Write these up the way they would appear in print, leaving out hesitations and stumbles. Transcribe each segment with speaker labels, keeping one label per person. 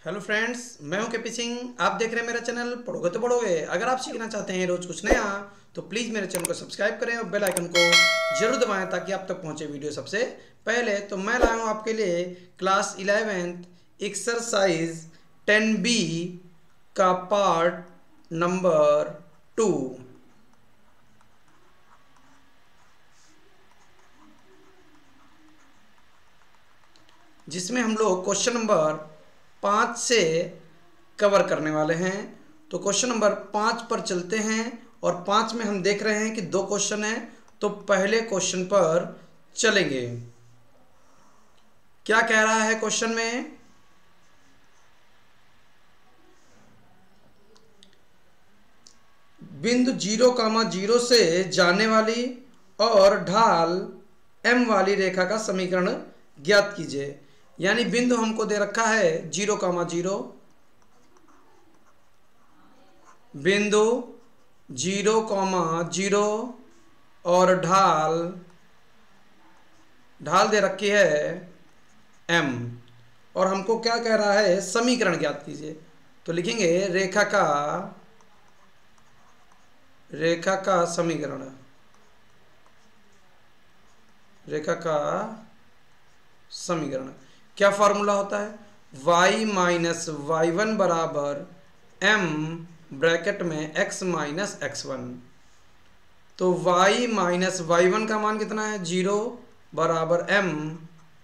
Speaker 1: Hello friends, मैं हूं KP Singh. आप देख रहे हैं मेरा चैनल पढ़ोगे तो पढ़ोगे। अगर आप सीखना चाहते हैं रोज कुछ नया तो प्लीज़ मेरे चैनल को सब्सक्राइब करें और बेल आइकन को जरूर दबाएं ताकि आप तक पहुंचे वीडियो सबसे पहले। तो मैं लाया हूं आपके लिए क्लास 11th एक्सरसाइज 10B का पार्ट नंबर 2, जिसमें हम लोग क्वेश्चन नंबर 5 से कवर करने वाले हैं। तो क्वेश्चन नंबर 5 पर चलते हैं और 5 में हम देख रहे हैं कि 2 क्वेश्चन हैं। तो पहले क्वेश्चन पर चलेंगे। क्या कह रहा है क्वेश्चन में? बिंदु 0,0 से जाने वाली और ढाल m वाली रेखा का समीकरण ज्ञात कीजिए। यानी बिंदु हमको दे रखा है 0,0, बिंदु 0,0 और ढाल दे रखी है m, और हमको क्या कह रहा है? समीकरण ज्ञात कीजिए। तो लिखेंगे रेखा का समीकरण, रेखा का समीकरण। क्या फॉर्मूला होता है? y माइनस y1 बराबर m ब्रैकेट में x माइनस x1। तो y माइनस y1 का मान कितना है? 0 बराबर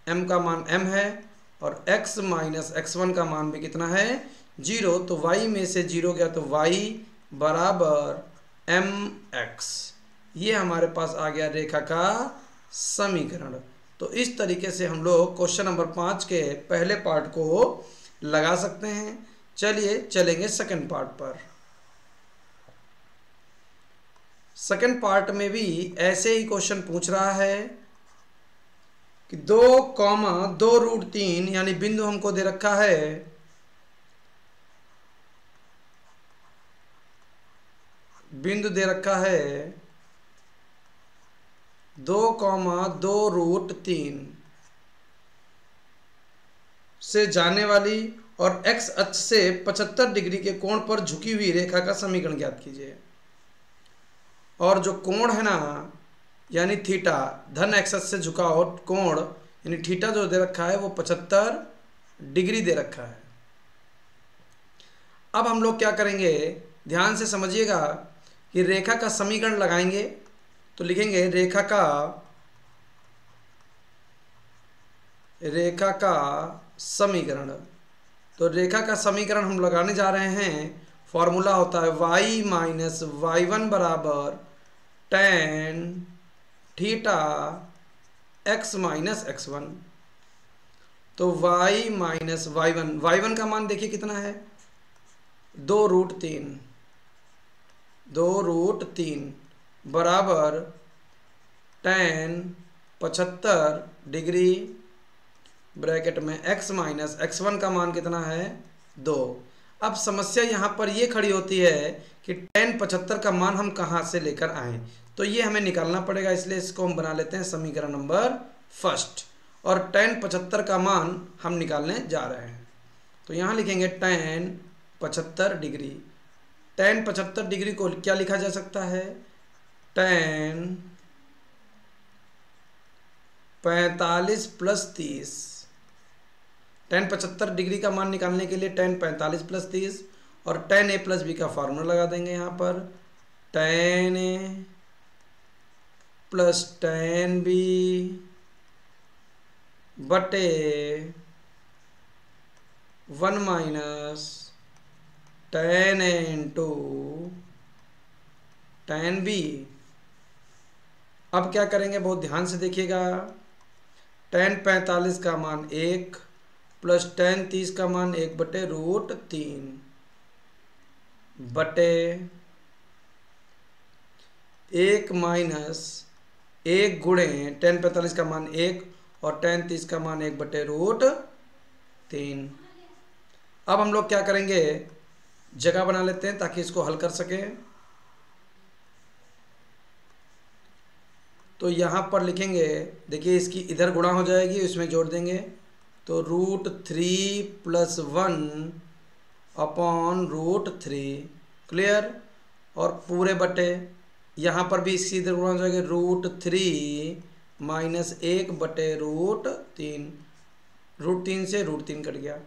Speaker 1: m का मान m है, और x माइनस x1 का मान भी कितना है? 0। तो y में से 0 गया तो y बराबर mx। ये हमारे पास आ गया रेखा का समीकरण। तो इस तरीके से हम लोग क्वेश्चन नंबर 5 के पहले पार्ट को लगा सकते हैं। चलिए चलेंगे सेकंड पार्ट पर। सेकंड पार्ट में भी ऐसे ही क्वेश्चन पूछ रहा है कि 2,2√3 यानी बिंदु हमको दे रखा है बिंदु दे रखा है 2,2√3 से जाने वाली और x अक्ष से 75 डिग्री के कोण पर झुकी हुई रेखा का समीकरण ज्ञात कीजिए। और जो कोण है ना, यानी थीटा, धन x अक्ष से झुका हो कोण यानी थीटा जो दे रखा है वो 75 डिग्री दे रखा है। अब हम लोग क्या करेंगे, ध्यान से समझिएगा कि रेखा का समीकरण लगाएंगे। तो लिखेंगे रेखा का समीकरण। तो रेखा का समीकरण हम लगाने जा रहे हैं। फॉर्मूला होता है y माइनस y1 बराबर tan theta x minus x1। तो y माइनस y1 का मान देखिए कितना है? 2√3 बराबर tan 75 डिग्री ब्रैकेट में x माइनस x1 का मान कितना है? 2। अब समस्या यहाँ पर ये खड़ी होती है कि tan 75 का मान हम कहाँ से लेकर आएँ। तो ये हमें निकालना पड़ेगा, इसलिए इसको हम बना लेते हैं समीकरण नंबर फर्स्ट। और tan 75 का मान हम निकालने जा रहे हैं। तो यहाँ लिखेंगे tan 75 डिग्री। tan 75 डिग्री को क्या लिखा जा सकता है? tan 45 plus 30। tan 75 डिग्री का मान निकालने के लिए tan 45 प्लस 30 और tan a प्लस बी का फार्मूला लगा देंगे। यहाँ पर tan a plus tan b बटे 1 minus tan a into tan b। अब क्या करेंगे, बहुत ध्यान से देखिएगा। tan 45 का मान 1 प्लस tan 30 का मान 1/√3 बटे 1 माइनस 1 गुणे tan 45 का मान 1 और tan 30 का मान 1/√3। अब हम लोग क्या करेंगे, जगह बना लेते हैं ताकि इसको हल कर सकें। तो यहाँ पर लिखेंगे, देखिए इसकी इधर गुणा हो जाएगी, इसमें जोड़ देंगे तो √3 + 1 अपॉन √3। क्लियर। और पूरे बटे यहाँ पर भी इसी तरह गुणा हो जाएगा √3 - 1 बटे √3। √3 से √3 कट गया।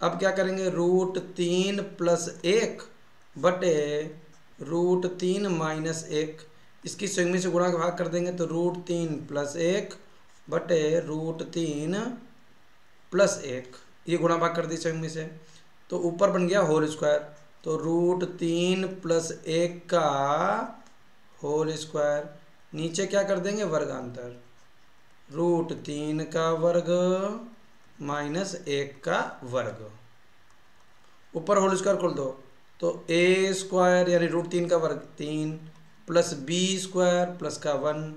Speaker 1: अब क्या करेंगे, √3 + 1 बटे √3 - 1। इसकी संयुग्मी से गुणा का भाग कर देंगे तो √3 + 1 बटे √3 + 1। ये गुणा भाग कर दी संयुग्मी से, तो ऊपर बन गया होल स्क्वायर। तो √3 + 1 का होल स्क्वायर। नीचे क्या कर देंगे, वर्गांतर। √3 का वर्ग -1 का वर्ग। ऊपर होल स्क्वायर खोल दो तो a² यानी √3 का वर्ग 3 + b² प्लस का 1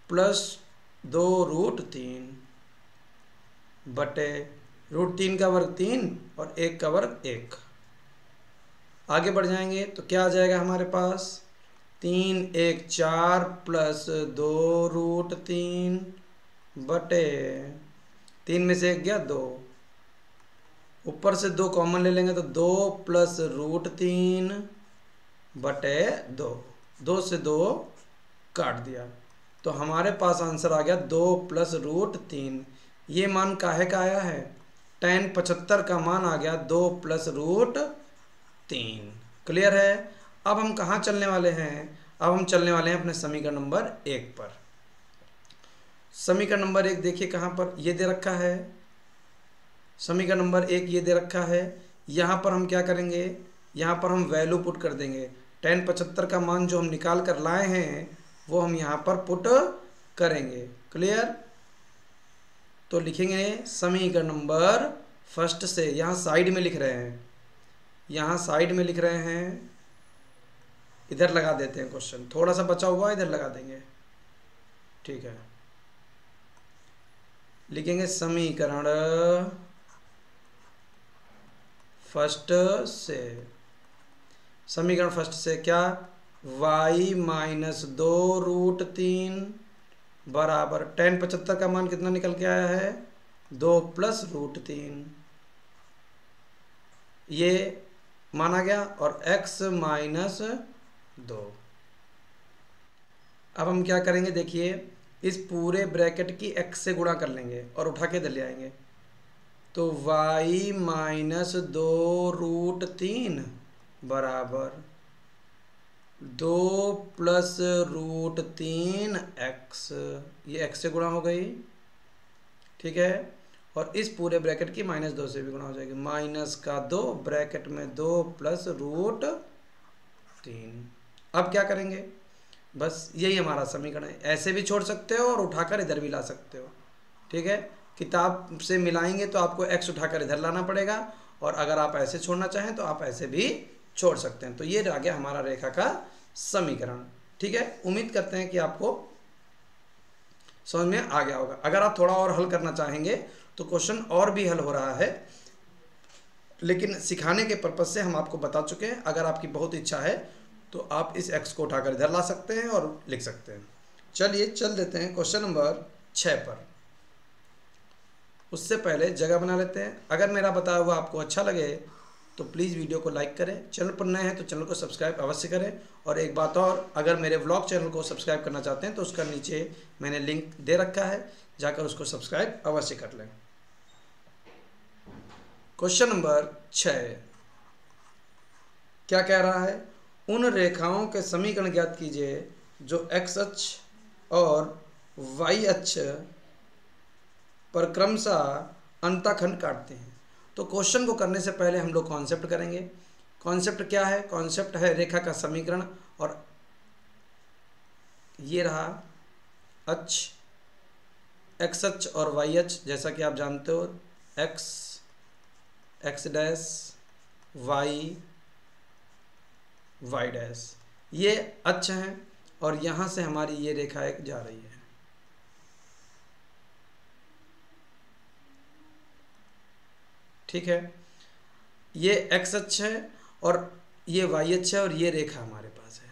Speaker 1: प्लस 2√3 बटे √3 का वर्ग 3 और 1 का वर्ग 1। आगे बढ़ जाएंगे तो क्या आ जाएगा हमारे पास, 3 × 1 = 4 प्लस 2√3 बटे 3 में से 1 गया 2, ऊपर से 2 कॉमन ले लेंगे तो 2 + √3 बटे 2। 2 से 2 काट दिया तो हमारे पास आंसर आ गया 2 + √3। ये मान काहे का आया है, tan 75 का मान आ गया 2 + √3। क्लियर है। अब हम कहाँ चलने वाले हैं, अब हम चलने वाले हैं अपने समीकरण नंबर 1 पर। समीकरण नंबर 1 देखिए कहाँ पर ये दे रखा है, समीकरण नंबर 1 ये दे रखा है। यहाँ पर हम क्या करेंगे, यहाँ पर हम वैल्यू पुट कर देंगे। tan 75 का मान जो हम निकाल कर लाए हैं वो हम यहाँ पर पुट करेंगे। क्लियर। तो लिखेंगे समीकरण नंबर फर्स्ट से, यहाँ साइड में लिख रहे हैं, यहाँ साइड में लिख रहे हैं, इधर लगा देते हैं क्वेश्चन, थोड़ा सा बचा हुआ इधर लगा देंगे। ठीक है, लिखेंगे समीकरण फर्स्ट से। समीकरण फर्स्ट से क्या, y - 2√3 बराबर tan 75 का मान कितना निकल के आया है, 2 + √3 ये माना गया, और x - 2। अब हम क्या करेंगे, देखिए इस पूरे ब्रैकेट की x से गुणा कर लेंगे और उठा के इधर ले आएंगे। तो y - 2√3 बराबर 2 + √3x, ये x से गुणा हो गई। ठीक है, और इस पूरे ब्रैकेट की -2 से भी गुणा हो जाएगी, -2 ब्रैकेट में 2 + √3। अब क्या करेंगे, बस यही हमारा समीकरण है। ऐसे भी छोड़ सकते हो और उठाकर इधर भी ला सकते हो। ठीक है, किताब से मिलाएंगे तो आपको x उठाकर इधर लाना पड़ेगा, और अगर आप ऐसे छोड़ना चाहें तो आप ऐसे भी छोड़ सकते हैं। तो ये आ गया हमारा रेखा का समीकरण। ठीक है, उम्मीद करते हैं कि आपको समझ में आ गया होगा। अगर आप थोड़ा और हल करना चाहेंगे तो क्वेश्चन और भी हल हो रहा है, लेकिन सिखाने के पर्पज से हम आपको बता चुके हैं। अगर आपकी बहुत इच्छा है तो आप इस x को उठाकर इधर ला सकते हैं और लिख सकते हैं। चलिए चल देते हैं क्वेश्चन नंबर 6 पर। उससे पहले जगह बना लेते हैं। अगर मेरा बताया हुआ आपको अच्छा लगे तो प्लीज़ वीडियो को लाइक करें, चैनल पर नए हैं तो चैनल को सब्सक्राइब अवश्य करें। और एक बात और, अगर मेरे व्लॉग चैनल को सब्सक्राइब करना चाहते हैं तो उसका नीचे मैंने लिंक दे रखा है, जाकर उसको सब्सक्राइब अवश्य कर लें। क्वेश्चन नंबर 6 क्या कह रहा है, उन रेखाओं के समीकरण ज्ञात कीजिए जो x अक्ष और y अक्ष पर क्रमशः अंतःखंड काटते हैं। तो क्वेश्चन को करने से पहले हम लोग कॉन्सेप्ट करेंगे। कॉन्सेप्ट क्या है, कॉन्सेप्ट है रेखा का समीकरण, और ये रहा अक्ष, x अक्ष और y अक्ष। जैसा कि आप जानते हो x डैश, y डैश, ये अक्ष हैं, और यहाँ से हमारी ये रेखा एक जा रही है। ठीक है, ये x अक्ष है और ये y अक्ष है, और ये रेखा हमारे पास है।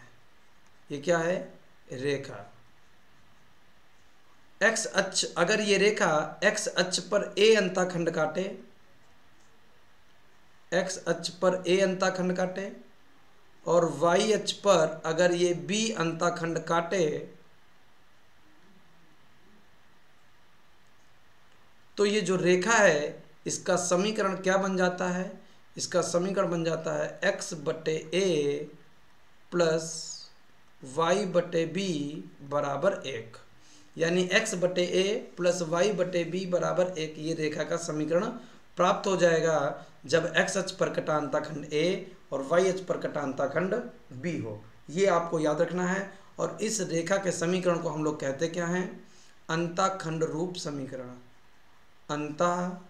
Speaker 1: ये क्या है, रेखा एक्स अक्ष, अगर ये रेखा एक्स अक्ष पर ए अंताखंड काटे, एक्स अक्ष पर ए अंताखंड काटे और वाई अक्ष पर अगर ये बी अंताखंड काटे, तो ये जो रेखा है इसका समीकरण क्या बन जाता है? इसका समीकरण बन जाता है एक्स बटे ए प्लस वाई बटे बी बराबर 1। यानी x बटे ए प्लस वाई बटे बी बराबर 1 ये रेखा का समीकरण प्राप्त हो जाएगा जब x अक्ष पर कटा अंताखंड a और y अक्ष पर कटा अंताखंड b हो। ये आपको याद रखना है। और इस रेखा के समीकरण को हम लोग कहते क्या हैं? अंताखंड रूप समीकरण। अंताखंड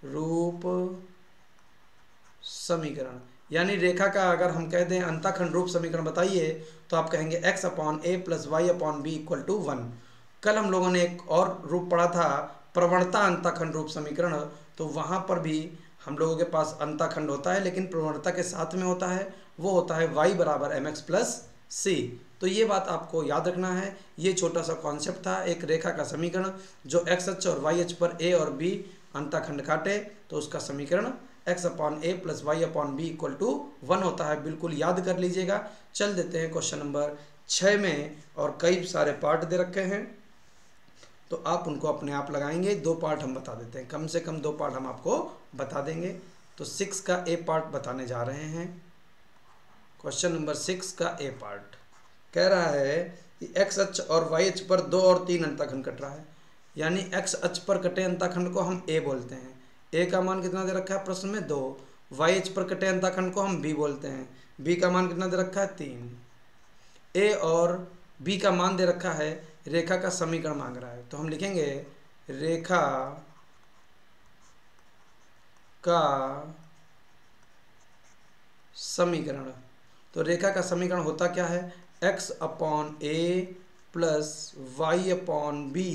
Speaker 1: रूप समीकरण यानी रेखा का अगर हम कह दें अंताखंड रूप समीकरण बताइए तो आप कहेंगे x upon a plus y upon b equal to 1। कल हम लोगों ने एक और रूप पढ़ा था प्रवणता अंताखंड रूप समीकरण, तो वहाँ पर भी हम लोगों के पास अंताखंड होता है लेकिन प्रवणता के साथ में होता है, वो होता है y बराबर mx प्लस सी। तो ये बात आपको याद रखना है। ये छोटा सा कॉन्सेप्ट था, एक रेखा का समीकरण जो x अक्ष और y अक्ष पर a और b अंताखंड काटे तो उसका समीकरण x upon a plus y upon b equal to 1 होता है। बिल्कुल याद कर लीजिएगा। चल देते हैं क्वेश्चन नंबर 6 में, और कई सारे पार्ट दे रखे हैं तो आप उनको अपने आप लगाएंगे। 2 पार्ट हम बता देते हैं, कम से कम 2 पार्ट हम आपको बता देंगे। तो 6 का ए पार्ट बताने जा रहे हैं। क्वेश्चन नंबर 6 का ए पार्ट कह रहा है कि x अक्ष और y अक्ष पर 2 और 3 अंताखंड कट रहा है। यानी x अक्ष पर कटे अंताखंड को हम a बोलते हैं। a का मान कितना दे रखा है प्रश्न में? 2। y अक्ष पर कटे अंताखंड को हम b बोलते हैं। b का मान कितना दे रखा है? 3। a और b का मान दे रखा है, रेखा का समीकरण मांग रहा है। तो हम लिखेंगे रेखा का समीकरण। तो रेखा का समीकरण होता क्या है? x upon a plus y upon b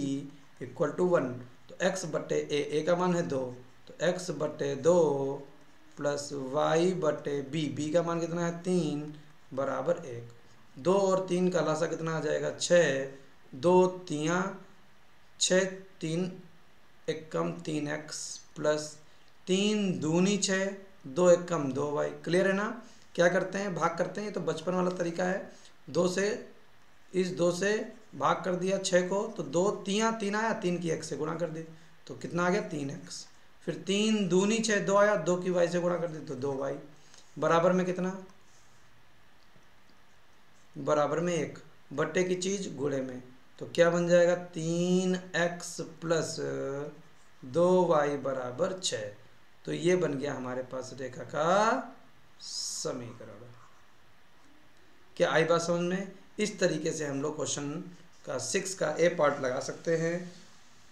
Speaker 1: equal to 1। तो x बटे ए का मान है 2, तो x बटे 2 प्लस वाई बटे बी का मान कितना है? 3 बराबर 1। 2 और 3 का लासा कितना आ जाएगा? 6। 2 तियाँ 6, 3 एकम 3x प्लस 3 दूनी 6, 2 एकम 2y। क्लियर है ना? क्या करते हैं? भाग करते हैं। ये तो बचपन वाला तरीका है। 2 से इस 2 से भाग कर दिया 6 को, तो 2 तियाँ 3 आया, 3 की x से गुणा कर दी तो कितना आ गया? 3x। फिर 3 दूनी 6, 2 आया, 2 की y से गुणा कर दी तो 2y बराबर में कितना? बराबर में 1। बट्टे की चीज़ गुणे में, तो क्या बन जाएगा? 3x प्लस 2y बराबर 6। तो ये बन गया हमारे पास रेखा का समीकरण। क्या आई बात समझ में? इस तरीके से हम लोग क्वेश्चन का 6 का ए पार्ट लगा सकते हैं।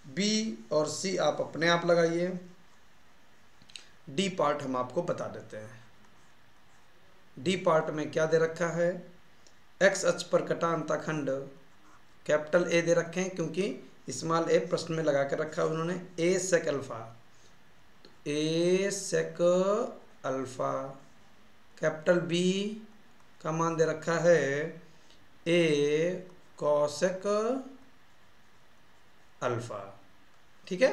Speaker 1: बी और सी आप अपने आप लगाइए। डी पार्ट हम आपको बता देते हैं। डी पार्ट में क्या दे रखा है? एक्स अक्ष पर कटा अंताखंड कैपिटल ए दे रखे हैं, क्योंकि स्मॉल ए प्रश्न में लगा कर रखा है उन्होंने। ए सेक अल्फा, ए सेक अल्फा। कैपिटल बी का मान दे रखा है ए कॉसेक अल्फा। ठीक है,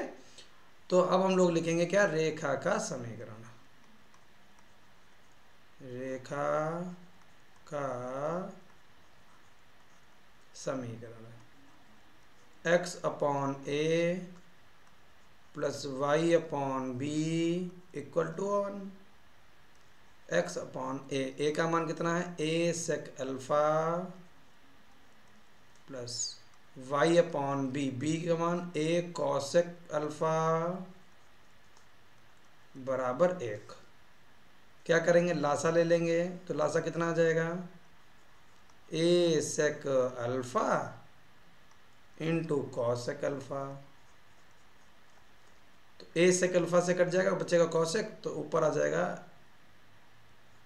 Speaker 1: तो अब हम लोग लिखेंगे क्या? रेखा का समीकरण। रेखा का समीकरण x upon a plus y upon b equal to 1। x upon a का मान कितना है? A sec alpha plus y upon b का मान ए कॉसेक अल्फा बराबर 1। क्या करेंगे? लासा ले लेंगे, तो लासा कितना आ जाएगा? A sec alpha into cosec alpha. तो ए सेक अल्फा से कट जाएगा, बचेगा कॉसेक, तो ऊपर आ जाएगा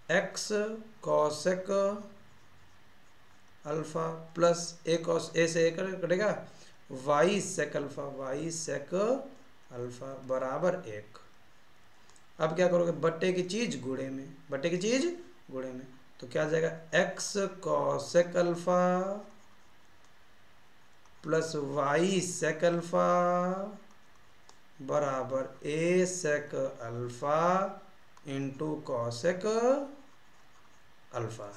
Speaker 1: x cosec alpha plus a से ए कटेगा y sec alpha, y sec alpha बराबर 1। अब क्या करोगे? बट्टे की चीज़ गुणे में, बट्टे की चीज़ गुणे में, तो क्या आ जाएगा, x cosec alpha plus y sec alpha बराबर a sec alpha into cosec alpha.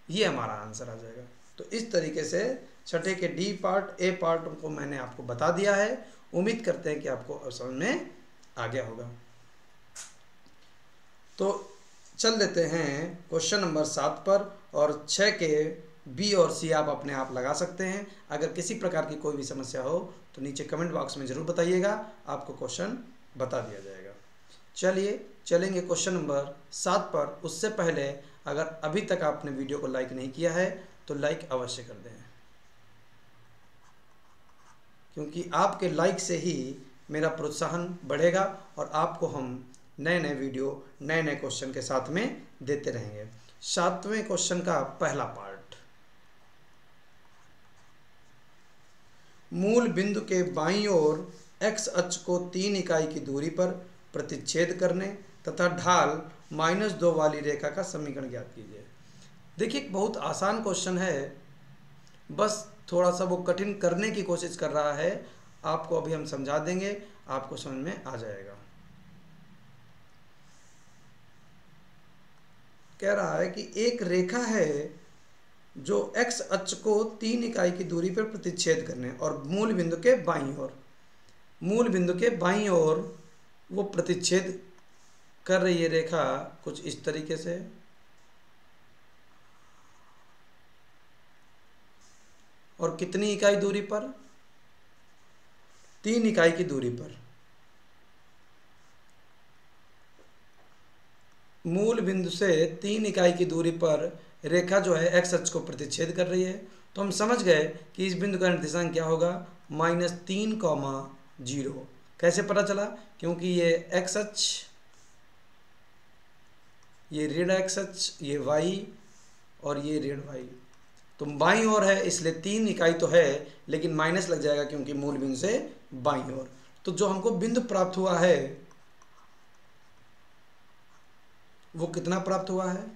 Speaker 1: ये हमारा आंसर आ जाएगा। तो इस तरीके से छठे के डी पार्ट ए पार्ट को मैंने आपको बता दिया है। उम्मीद करते हैं कि आपको समझ में आ गया होगा। तो चल देते हैं क्वेश्चन नंबर 7 पर, और 6 के बी और सी आप अपने आप लगा सकते हैं। अगर किसी प्रकार की कोई भी समस्या हो तो नीचे कमेंट बॉक्स में ज़रूर बताइएगा, आपको क्वेश्चन बता दिया जाएगा। चलिए चलेंगे क्वेश्चन नंबर 7 पर। उससे पहले अगर अभी तक आपने वीडियो को लाइक नहीं किया है तो लाइक अवश्य कर दें, क्योंकि आपके लाइक से ही मेरा प्रोत्साहन बढ़ेगा और आपको हम नए नए वीडियो नए नए क्वेश्चन के साथ में देते रहेंगे। 7वें क्वेश्चन का पहला पार्ट, मूल बिंदु के बाईं ओर एक्स अक्ष को 3 इकाई की दूरी पर प्रतिच्छेद करने तथा ढाल -2 वाली रेखा का समीकरण ज्ञात कीजिए। देखिए बहुत आसान क्वेश्चन है, बस थोड़ा सा वो कठिन करने की कोशिश कर रहा है। आपको अभी हम समझा देंगे, आपको समझ में आ जाएगा। कह रहा है कि एक रेखा है जो x अक्ष को 3 इकाई की दूरी पर प्रतिच्छेद करने और मूल बिंदु के बाईं ओर वो प्रतिच्छेद कर रही है रेखा कुछ इस तरीके से, और कितनी इकाई दूरी पर, 3 इकाई की दूरी पर। मूल बिंदु से 3 इकाई की दूरी पर रेखा जो है एक्स अक्ष को प्रतिच्छेद कर रही है। तो हम समझ गए कि इस बिंदु का निर्देशांक क्या होगा, -3,0। कैसे पता चला, क्योंकि ये एक्स अक्ष, ये ऋण एक्स अक्ष, ये वाई और ये ऋण वाई, तो बाईं ओर है इसलिए 3 इकाई तो है, लेकिन माइनस लग जाएगा क्योंकि मूल बिंदु से बाईं ओर। तो जो हमको बिंदु प्राप्त हुआ है वो कितना प्राप्त हुआ है,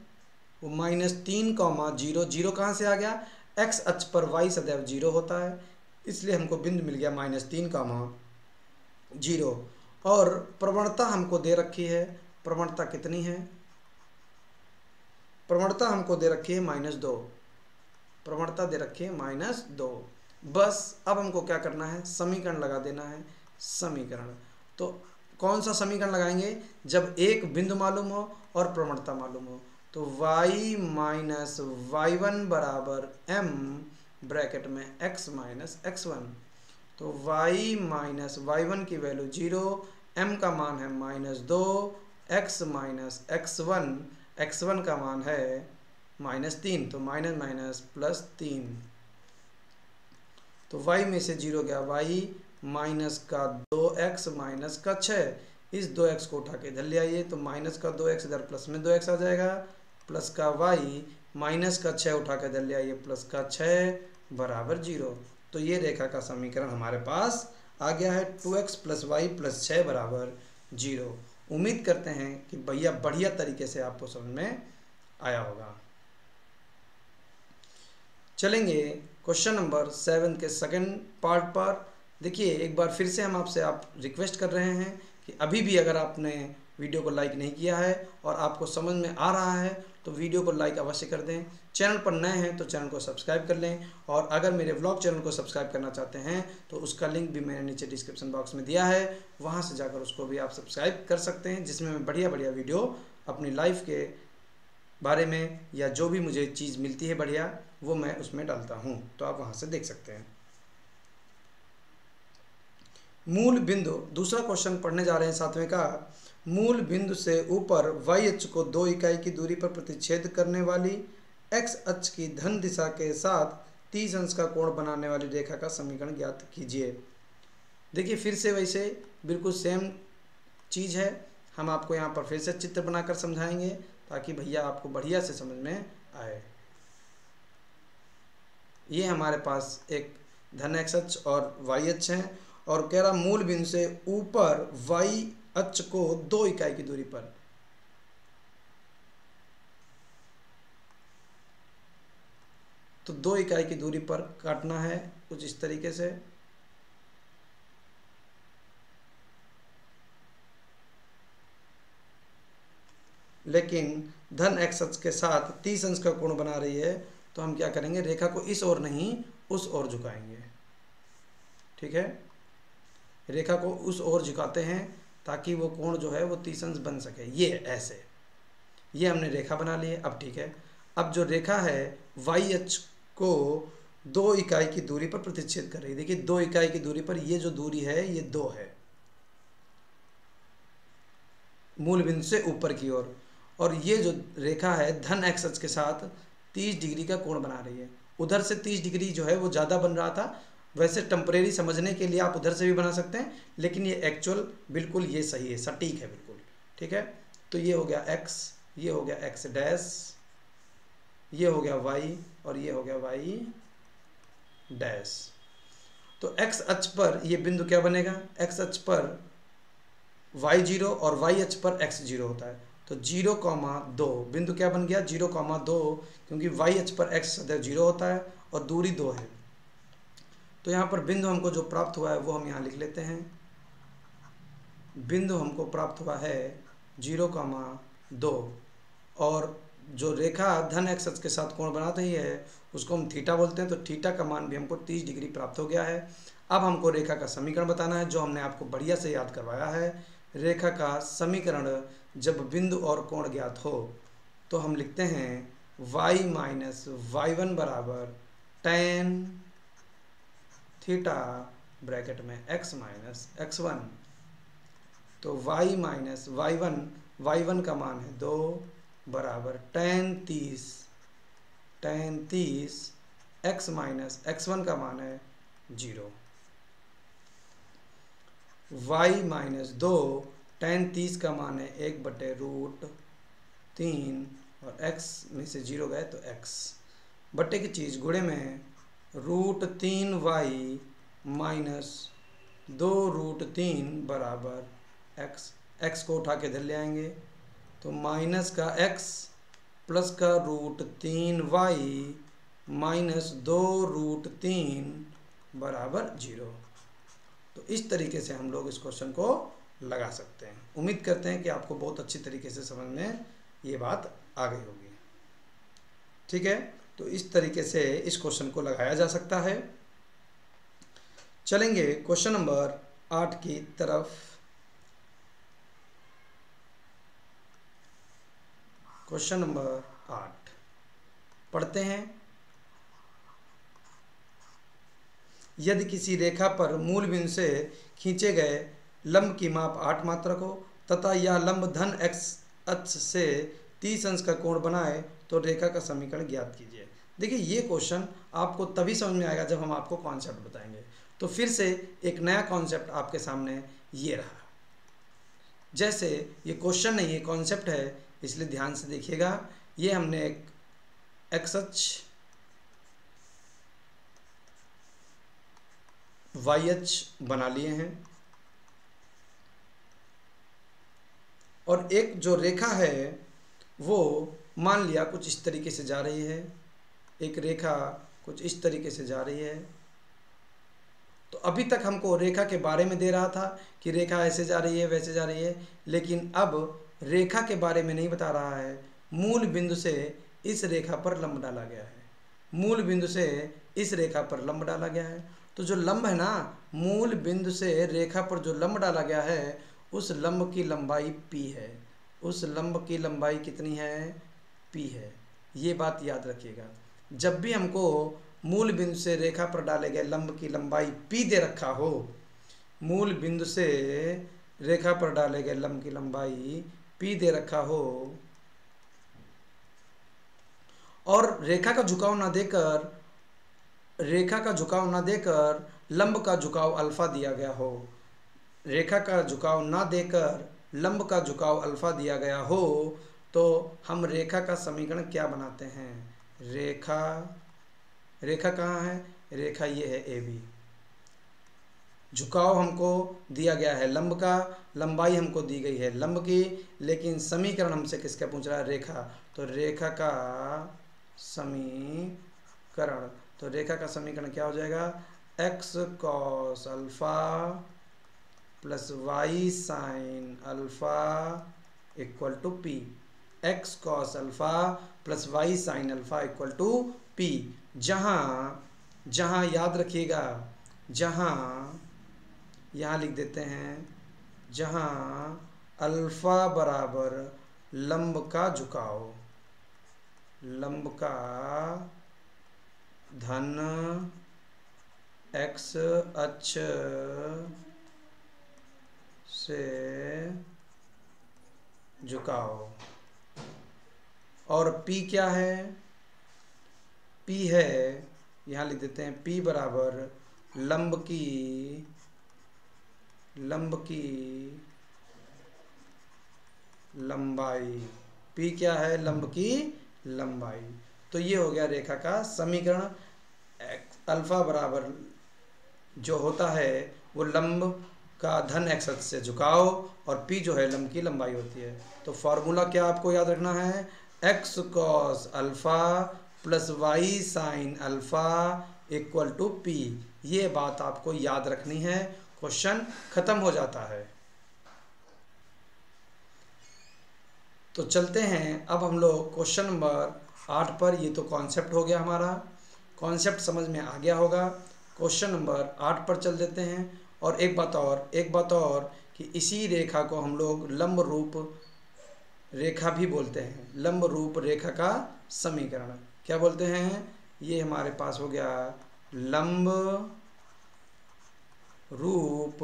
Speaker 1: वो -3,0। जीरो कहाँ से आ गया, एक्स अक्ष पर वाई सदैव 0 होता है, इसलिए हमको बिंदु मिल गया -3,0। और प्रवणता हमको दे रखी है, प्रवणता कितनी है, प्रवणता हमको दे रखी है -2, प्रवणता दे रखी है -2। बस अब हमको क्या करना है, समीकरण लगा देना है। समीकरण तो कौन सा समीकरण लगाएंगे, जब एक बिंदु मालूम हो और प्रवणता मालूम हो। तो y माइनस y1 बराबर m ब्रैकेट में x माइनस x1। तो y माइनस y1 की वैल्यू 0, m का मान है -2, x माइनस x1 का मान है -3, तो माइनस +3। तो y में से 0 गया, y माइनस का 2x माइनस का 6, इस 2x को उठा के इधर ले आइए, तो माइनस का 2x इधर प्लस में 2x आ जाएगा, प्लस का y माइनस का 6 उठा के इधर ले आइए, प्लस का 6 बराबर 0। तो ये रेखा का समीकरण हमारे पास आ गया है, 2x + y + 6 बराबर 0। उम्मीद करते हैं कि भैया बढ़िया तरीके से आपको समझ में आया होगा। चलेंगे क्वेश्चन नंबर 7 के सेकंड पार्ट पर। देखिए एक बार फिर से हम आपसे रिक्वेस्ट कर रहे हैं कि अभी भी अगर आपने वीडियो को लाइक नहीं किया है और आपको समझ में आ रहा है तो वीडियो को लाइक अवश्य कर दें। चैनल पर नए हैं तो चैनल को सब्सक्राइब कर लें, और अगर मेरे व्लॉग चैनल को सब्सक्राइब करना चाहते हैं तो उसका लिंक भी मैंने नीचे डिस्क्रिप्शन बॉक्स में दिया है, वहाँ से जाकर उसको भी आप सब्सक्राइब कर सकते हैं, जिसमें मैं बढ़िया बढ़िया वीडियो अपनी लाइफ के बारे में या जो भी मुझे चीज़ मिलती है बढ़िया वो मैं उसमें डालता हूँ, तो आप वहाँ से देख सकते हैं। मूल बिंदु, दूसरा क्वेश्चन पढ़ने जा रहे हैं 7वें का। मूल बिंदु से ऊपर y अक्ष को 2 इकाई की दूरी पर प्रतिच्छेद करने वाली x अक्ष की धन दिशा के साथ 30 अंश का कोण बनाने वाली रेखा का समीकरण ज्ञात कीजिए। देखिए फिर से वैसे बिल्कुल सेम चीज़ है, हम आपको यहाँ पर फिर से चित्र बनाकर समझाएंगे ताकि भैया आपको बढ़िया से समझ में आए। ये हमारे पास एक धन x अक्ष और y अक्ष है, और कह रहा मूल बिंदु से ऊपर y अक्ष को 2 इकाई की दूरी पर, तो 2 इकाई की दूरी पर काटना है कुछ इस तरीके से। लेकिन धन x अक्ष के साथ 30 अंश का कोण बना रही है, तो हम क्या करेंगे, रेखा को इस ओर नहीं उस ओर झुकाएंगे। ठीक है, रेखा को उस ओर झुकाते हैं ताकि वो कोण जो है वो 30 अंश बन सके। ये ऐसे, ये हमने रेखा बना ली है। अब ठीक है, अब जो रेखा है y अक्ष को 2 इकाई की दूरी पर प्रतिच्छेद कर रही है। देखिए 2 इकाई की दूरी पर ये जो दूरी है ये 2 है, मूल बिंदु से ऊपर की ओर। और ये जो रेखा है धन x अक्ष के साथ 30 डिग्री का कोण बना रही है। उधर से 30 डिग्री जो है वो ज़्यादा बन रहा था, वैसे टेम्परेरी समझने के लिए आप उधर से भी बना सकते हैं, लेकिन ये एक्चुअल बिल्कुल ये सही है, सटीक है बिल्कुल। ठीक है, तो ये हो गया x, ये हो गया x डैश, ये हो गया y और ये हो गया y डैश। तो x अक्ष पर ये बिंदु क्या बनेगा, x अक्ष पर y0 और y अक्ष पर x0 होता है। तो 0,2 बिंदु क्या बन गया, 0,2, क्योंकि y अक्ष पर x सदैव 0 होता है और दूरी 2 है। तो यहाँ पर बिंदु हमको जो प्राप्त हुआ है वो हम यहाँ लिख लेते हैं। बिंदु हमको प्राप्त हुआ है 0,2, और जो रेखा धन x अक्ष के साथ कोण बना रही है उसको हम थीटा बोलते हैं। तो थीटा का मान भी हमको 30 डिग्री प्राप्त हो गया है। अब हमको रेखा का समीकरण बताना है, जो हमने आपको बढ़िया से याद करवाया है। रेखा का समीकरण जब बिंदु और कोण ज्ञात हो तो हम लिखते हैं y माइनस y1 बराबर tan थीटा ब्रैकेट में x माइनस x1। तो y माइनस y1 का मान है 2 बराबर tan 30 x माइनस x1 का मान है 0। y माइनस 2 tan 30 का मान है 1/√3 और x में से 0 गए तो x बट्टे की चीज़ गुणे में √3y माइनस 2√3 बराबर x को उठा के इधर ले आएंगे। तो माइनस का x प्लस का √3y माइनस 2√3 बराबर 0। तो इस तरीके से हम लोग इस क्वेश्चन को लगा सकते हैं। उम्मीद करते हैं कि आपको बहुत अच्छी तरीके से समझ में ये बात आ गई होगी। ठीक है, तो इस तरीके से इस क्वेश्चन को लगाया जा सकता है। चलेंगे क्वेश्चन नंबर 8 की तरफ। क्वेश्चन नंबर 8 पढ़ते हैं। यदि किसी रेखा पर मूल बिंदु से खींचे गए लंब की माप 8 मात्रक हो तथा यह लंब धन x अक्ष से 30 अंश का कोण बनाए तो रेखा का समीकरण ज्ञात कीजिए। देखिए ये क्वेश्चन आपको तभी समझ में आएगा जब हम आपको कॉन्सेप्ट बताएंगे। तो फिर से एक नया कॉन्सेप्ट आपके सामने ये रहा। जैसे ये क्वेश्चन नहीं, ये कॉन्सेप्ट है, इसलिए ध्यान से देखिएगा। ये हमने एक x अक्ष y अक्ष बना लिए हैं और एक जो रेखा है वो मान लिया कुछ इस तरीके से जा रही है। एक रेखा कुछ इस तरीके से जा रही है। तो अभी तक हमको रेखा के बारे में दे रहा था कि रेखा ऐसे जा रही है वैसे जा रही है, लेकिन अब रेखा के बारे में नहीं बता रहा है। मूल बिंदु से इस रेखा पर लंब डाला गया है। मूल बिंदु से इस रेखा पर लंब डाला गया है। तो जो लंब है ना, मूल बिंदु से रेखा पर जो लंब डाला गया है उस लंब की लंबाई p है। उस लंब की लंबाई कितनी है, p है। ये बात याद रखिएगा। जब भी हमको मूल बिंदु से रेखा पर डाले गए लंब की लंबाई p दे रखा हो, मूल बिंदु से रेखा पर डाले गए लंब की लंबाई p दे रखा हो और रेखा का झुकाव ना देकर लंब का झुकाव अल्फा दिया गया हो, रेखा का झुकाव ना देकर लंब का झुकाव अल्फा दिया गया हो, तो हम रेखा का समीकरण क्या बनाते हैं। रेखा कहाँ है, रेखा ये है AB। झुकाव हमको दिया गया है लंब का, लंबाई हमको दी गई है लंब की, लेकिन समीकरण हमसे किसका पूछ रहा है, रेखा। तो रेखा का समीकरण करण। तो रेखा का समीकरण क्या हो जाएगा, x cos alpha plus y sine alpha equal to p. x cos alpha plus y sine alpha equal to p. जहाँ याद रखिएगा, यहाँ लिख देते हैं, जहाँ अल्फा बराबर लंब का झुकाव, लंब का धन x अक्ष से झुकाव, और p क्या है, p है, यहाँ लिख देते हैं p बराबर लंब की लंबाई। p क्या है, लंब की लंबाई। तो ये हो गया रेखा का समीकरण। अल्फा बराबर जो होता है वो लंब का धन x अक्ष से झुकाव, और p जो है लंब की लंबाई होती है। तो फॉर्मूला क्या आपको याद रखना है, x cos alpha plus y sine alpha equal to p। ये बात आपको याद रखनी है, क्वेश्चन खत्म हो जाता है। तो चलते हैं अब हम लोग क्वेश्चन नंबर 8 पर। ये तो कॉन्सेप्ट हो गया, हमारा कॉन्सेप्ट समझ में आ गया होगा। क्वेश्चन नंबर 8 पर चल देते हैं। और एक बात और कि इसी रेखा को हम लोग लंब रूप रेखा भी बोलते हैं। लंब रूप रेखा का समीकरण क्या बोलते हैं, ये हमारे पास हो गया लंब रूप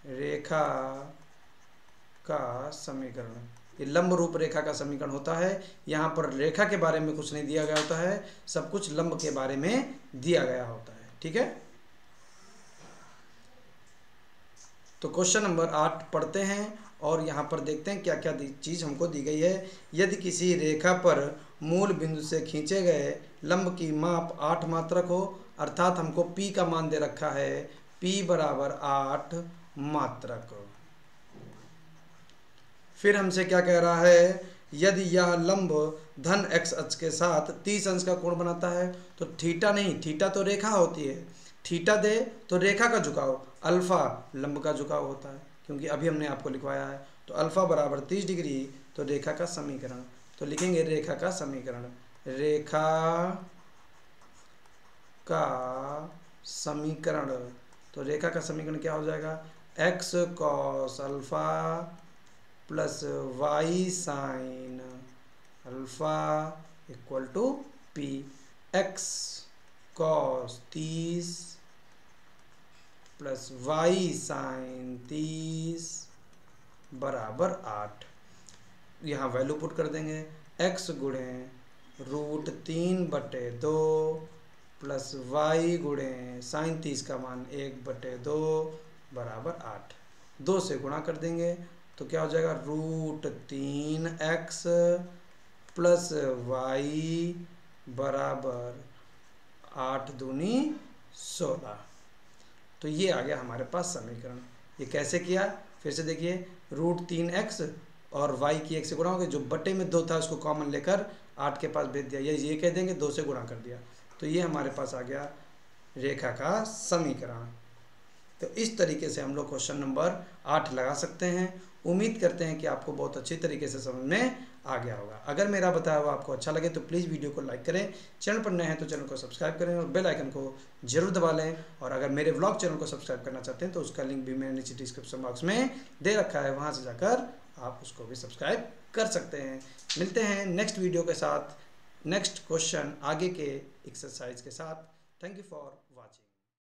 Speaker 1: रेखा का समीकरण। ये लंब रूप रेखा का समीकरण होता है। यहाँ पर रेखा के बारे में कुछ नहीं दिया गया होता है, सब कुछ लंब के बारे में दिया गया होता है। ठीक है, तो क्वेश्चन नंबर 8 पढ़ते हैं और यहाँ पर देखते हैं क्या क्या चीज़ हमको दी गई है। यदि किसी रेखा पर मूल बिंदु से खींचे गए लंब की माप 8 मात्रक हो, अर्थात हमको p का मान दे रखा है, p बराबर 8 मात्रक। फिर हमसे क्या कह रहा है, यदि यह लंब धन x अक्ष के साथ 30 अंश का कोण बनाता है, तो थीटा नहीं, थीटा तो रेखा होती है, थीटा दे तो रेखा का झुकाव, अल्फा लंब का झुकाव होता है, क्योंकि अभी हमने आपको लिखवाया है। तो अल्फा बराबर 30 डिग्री, तो रेखा का समीकरण, तो लिखेंगे रेखा का समीकरण। रेखा का समीकरण, तो रेखा का समीकरण क्या हो जाएगा, x cos alpha plus y sine alpha equal to p। x cos 30 plus y sine 30 बराबर 8। यहाँ वैल्यू पुट कर देंगे, x गुणे √3/2 प्लस y गुणे साइन 30 का मान 1/2 बराबर 8। 2 से गुणा कर देंगे तो क्या हो जाएगा, √3x प्लस y बराबर 8 दूनी 16। तो ये आ गया हमारे पास समीकरण। ये कैसे किया, फिर से देखिए, √3x और y की 1 से गुणा हो गया, जो बटे में 2 था उसको कॉमन लेकर 8 के पास भेज दिया, ये कह देंगे 2 से गुणा कर दिया। तो ये हमारे पास आ गया रेखा का समीकरण। तो इस तरीके से हम लोग क्वेश्चन नंबर 8 लगा सकते हैं। उम्मीद करते हैं कि आपको बहुत अच्छी तरीके से समझ में आ गया होगा। अगर मेरा बताया हुआ आपको अच्छा लगे तो प्लीज़ वीडियो को लाइक करें, चैनल पर नए हैं तो चैनल को सब्सक्राइब करें और बेल आइकन को जरूर दबा लें। और अगर मेरे व्लॉग चैनल को सब्सक्राइब करना चाहते हैं तो उसका लिंक भी मैंने नीचे डिस्क्रिप्शन बॉक्स में दे रखा है, वहाँ से जाकर आप उसको भी सब्सक्राइब कर सकते हैं। मिलते हैं नेक्स्ट वीडियो के साथ, नेक्स्ट क्वेश्चन आगे के एक्सरसाइज के साथ। Thank you for watching.